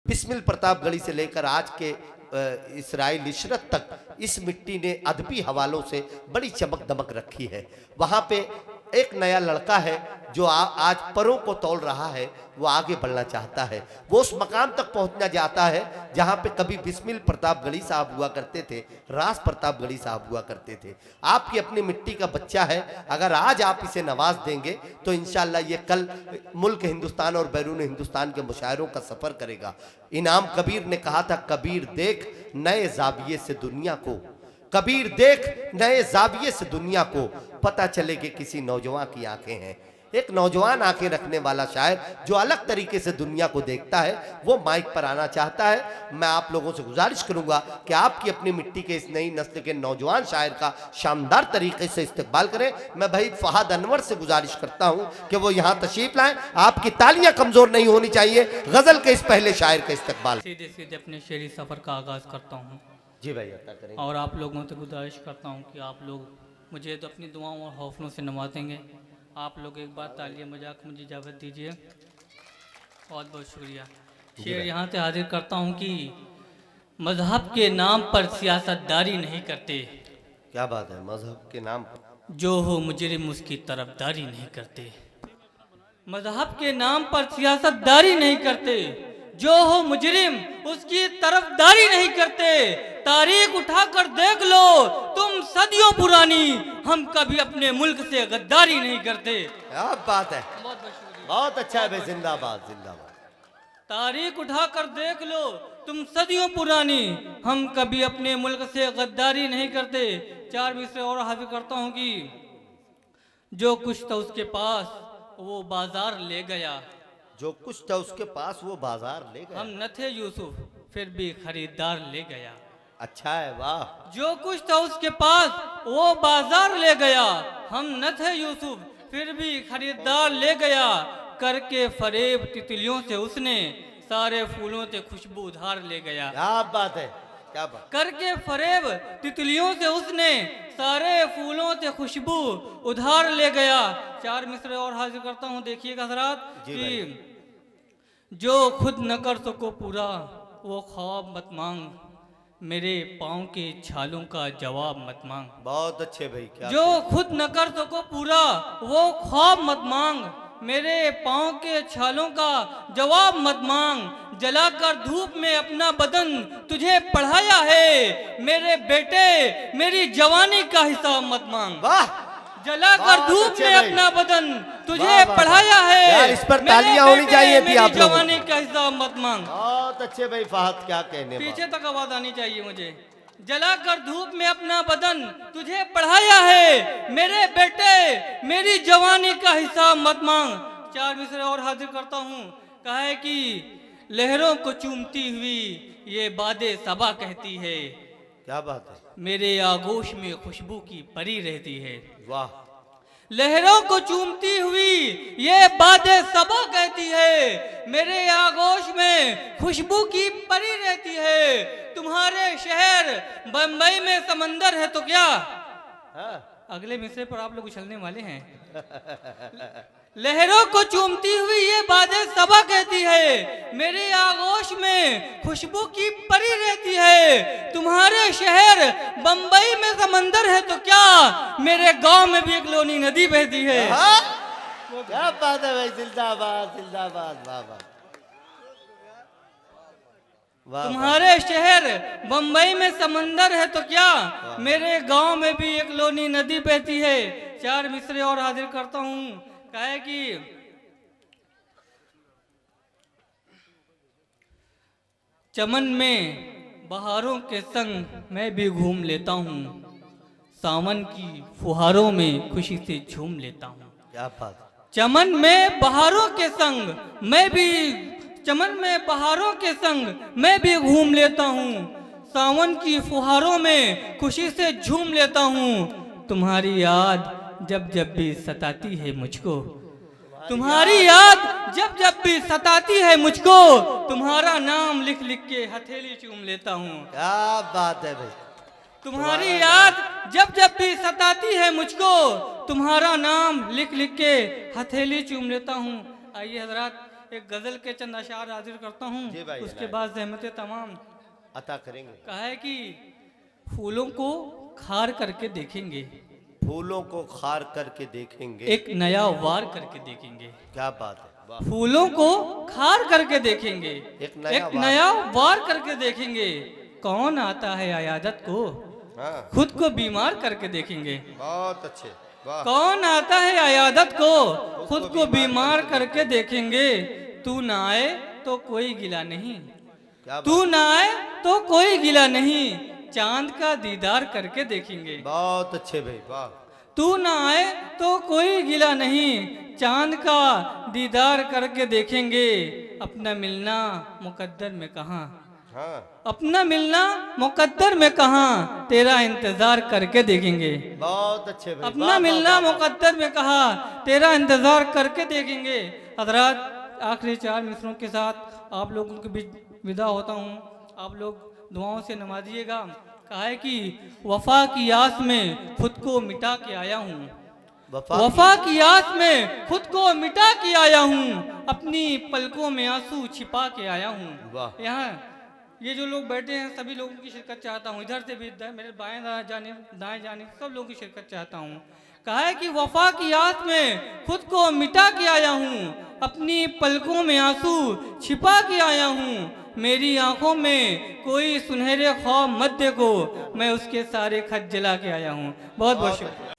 बिस्मिल प्रतापगढ़ी से लेकर आज के इसराइल इशरत तक इस मिट्टी ने अदबी हवालों से बड़ी चमक दमक रखी है। वहाँ पे एक नया लड़का है जो आज परों को तोल रहा है, वो आगे बढ़ना चाहता है, वो उस मकाम तक पहुंचना चाहता है जहाँ पे कभी बिस्मिल प्रतापगढ़ी साहब हुआ करते थे, रास प्रतापगढ़ी साहब हुआ करते थे। आपकी अपनी मिट्टी का बच्चा है, अगर आज आप इसे नवाज देंगे तो इंशाल्लाह ये कल मुल्क हिंदुस्तान और बैरून हिंदुस्तान के मुशायरों का सफ़र करेगा। इनाम कबीर ने कहा था, कबीर देख नए जाविये से दुनिया को, कबीर देख नए जाविये से दुनिया को, पता चले कि किसी नौजवान की आंखें हैं। एक नौजवान आंखें रखने वाला शायर जो अलग तरीके से दुनिया को देखता है, वो माइक पर आना चाहता है। मैं आप लोगों से गुजारिश करूंगा कि आपकी अपनी मिट्टी के इस नई नस्ल के नौजवान शायर का शानदार तरीके से इस्तेमाल करें। मैं भाई फहाद अनवर से गुजारिश करता हूं कि वो यहाँ तशरीफ लाएं। आपकी तालियां कमजोर नहीं होनी चाहिए। गजल के इस पहले शायर का इस्तेमाल। सीधे सीधे अपने शेरी सफ़र का आगाज़ करता हूँ। जी भाई, अता करें। और आप लोगों से गुजारिश करता हूँ कि आप लोग मुझे तो अपनी दुआओं और हौसलों से नवाजेंगे। आप लोग एक बार तालियां मजाक मुझे इजाज़त दीजिए। बहुत बहुत शुक्रिया। शेर यहाँ से हाजिर करता हूँ कि मजहब के नाम पर सियासतदारी नहीं करते। क्या बात है, मजहब के नाम पर जो हो मुजरिम उसकी तरफदारी नहीं करते। मजहब के नाम पर सियासतदारी नहीं करते, जो हो मुजरिम उसकी तरफदारी नहीं करते। तारीख उठाकर देख लो तुम सदियों पुरानी, हम कभी अपने मुल्क से गद्दारी नहीं करते। क्या बात है, बहुत बहुत अच्छा है भाई, जिंदाबाद जिंदाबाद। तारीख उठाकर देख लो तुम सदियों पुरानी, हम कभी अपने मुल्क से गद्दारी नहीं करते। चार मिसरे और हाजिर करता हूँ कि जो कुछ था उसके पास वो बाजार ले गया, जो कुछ था उसके पास वो बाजार ले गया। हम न थे यूसुफ फिर भी खरीदार ले गया। अच्छा है, वाह। जो कुछ था उसके पास वो बाजार ले गया, हम न थे यूसुफ फिर भी खरीदार ले गया। करके फरेब तितलियों से उसने सारे फूलों से खुशबू उधार ले गया। क्या बात है, क्या बात। करके फरेब तितलियों से उसने सारे फूलों से खुशबू उधार ले गया। चार मिसरे और हाजिर करता हूँ, देखिएगा हजरात कि जो खुद न कर सको पूरा वो ख्वाब मत मांग, मेरे पाँव के छालों का जवाब मत मांग। बहुत अच्छे भाई, क्या जो खुद न कर सको पूरा वो ख्वाब मत मांग, मेरे पाँव के छालों का जवाब मत मांग। जलाकर धूप में अपना बदन तुझे पढ़ाया है, मेरे बेटे मेरी जवानी का हिसाब मत मांग। वाह। जलाकर धूप में अपना बदन तुझे पढ़ाया है, यार इस पर तालियां होनी चाहिए थी आप लोगों। जवानी का हिसाब मत मांग। बहुत अच्छे भाई फहद, क्या कहने। पीछे तक आवाज आनी चाहिए मुझे। जलाकर धूप में अपना बदन तुझे पढ़ाया है, मेरे बेटे मेरी जवानी का हिसाब मत मांग। चार मिसरे और हाजिर करता हूँ, कहा है कि लहरों को चूमती हुई ये बादे सबा कहती है। क्या बात है, मेरे आगोश में खुशबू की परी रहती है। वाह। लहरों को चूमती हुई ये बादे सबा कहती है, मेरे आगोश में खुशबू की परी रहती है। तुम्हारे शहर बंबई में समंदर है तो क्या। अगले मिसरे पर आप लोग उछलने वाले हैं। लहरों को चूमती हुई ये बादे सबा कहती है, मेरे आगोश में खुशबू की परी रहती है। तुम्हारे शहर बंबई में समंदर है तो क्या, मेरे गांव में भी एक लोनी नदी बहती है। क्या बात है भाई, जिंदाबाद जिंदाबाद, वाह वाह। तुम्हारे शहर बंबई में समंदर है तो क्या, मेरे गांव में भी एक लोनी नदी बहती है। चार मिसरे और हाजिर करता हूँ, कहे कि चमन में बहारों के संग मैं भी घूम लेता हूँ, सावन की फुहारों में खुशी से झूम लेता हूँ। क्या बात। चमन में बहारों के संग मैं भी, चमन में बहारों के संग मैं भी घूम लेता हूँ, सावन की फुहारों में खुशी से झूम लेता हूँ। तुम्हारी याद जब जब भी सताती है मुझको, तुम्हारी याद जब जब भी सताती है मुझको, तुम्हारा नाम लिख लिख के हथेली चूम लेता हूँ। क्या बात है भाई। तुम्हारी याद जब जब भी सताती है मुझको, तुम्हारा नाम लिख लिख के हथेली चूम लेता हूँ। आइए हजरात एक गजल के चंद अशार हाजिर करता हूँ, जी भाई, उसके बाद ज़हमत तमाम अता करेंगे। कहा है कि फूलों को खार करके देखेंगे, फूलों को खार करके देखेंगे, एक नया वार करके देखेंगे। क्या बात है, वाह। फूलों को खार करके देखेंगे, एक नया नया वार करके देखेंगे। कौन आता है अयादत को, हाँ, खुद को बीमार करके देखेंगे। बहुत अच्छे, वाह। कौन आता है अयादत को, खुद को बीमार करके देखेंगे। तू ना आए तो कोई गिला नहीं, क्या बात, तू ना आए तो कोई गिला नहीं, चांद का दीदार करके देखेंगे। बहुत अच्छे भाई, वाह। तू ना आए तो कोई गिला नहीं, चांद का दीदार करके देखेंगे। अपना मिलना मुकद्दर में कहाँ, हाँ, अपना मिलना मुकद्दर में कहाँ, तेरा इंतजार करके देखेंगे। बहुत अच्छे भाई, अपना वाह, मिलना वाह, वाह, मुकद्दर में कहा, तेरा इंतजार करके देखेंगे। हजरात, आखिरी 4 मिसरों के साथ आप लोगों के बीच विदा होता हूँ। आप लोग दुआओं से नवाजिएगा। कहा है कि वफा की आस में खुद को मिटा के आया हूँ, वफा की आस में खुद को मिटा के आया हूँ, अपनी पलकों में आंसू छिपा के आया हूँ। वाह। यहाँ ये जो लोग बैठे हैं सभी लोगों की शिरकत चाहता हूँ, इधर से भी मेरे बाएं दाएं जाने सब लोगों की शिरकत चाहता हूँ। कहा है कि वफा की आस में खुद को मिटा के आया हूँ, अपनी पलकों में आंसू छिपा के आया हूँ। मेरी आंखों में कोई सुनहरे ख्वाब मत देखो, मैं उसके सारे खत जला के आया हूँ। बहुत बहुत शुक्रिया।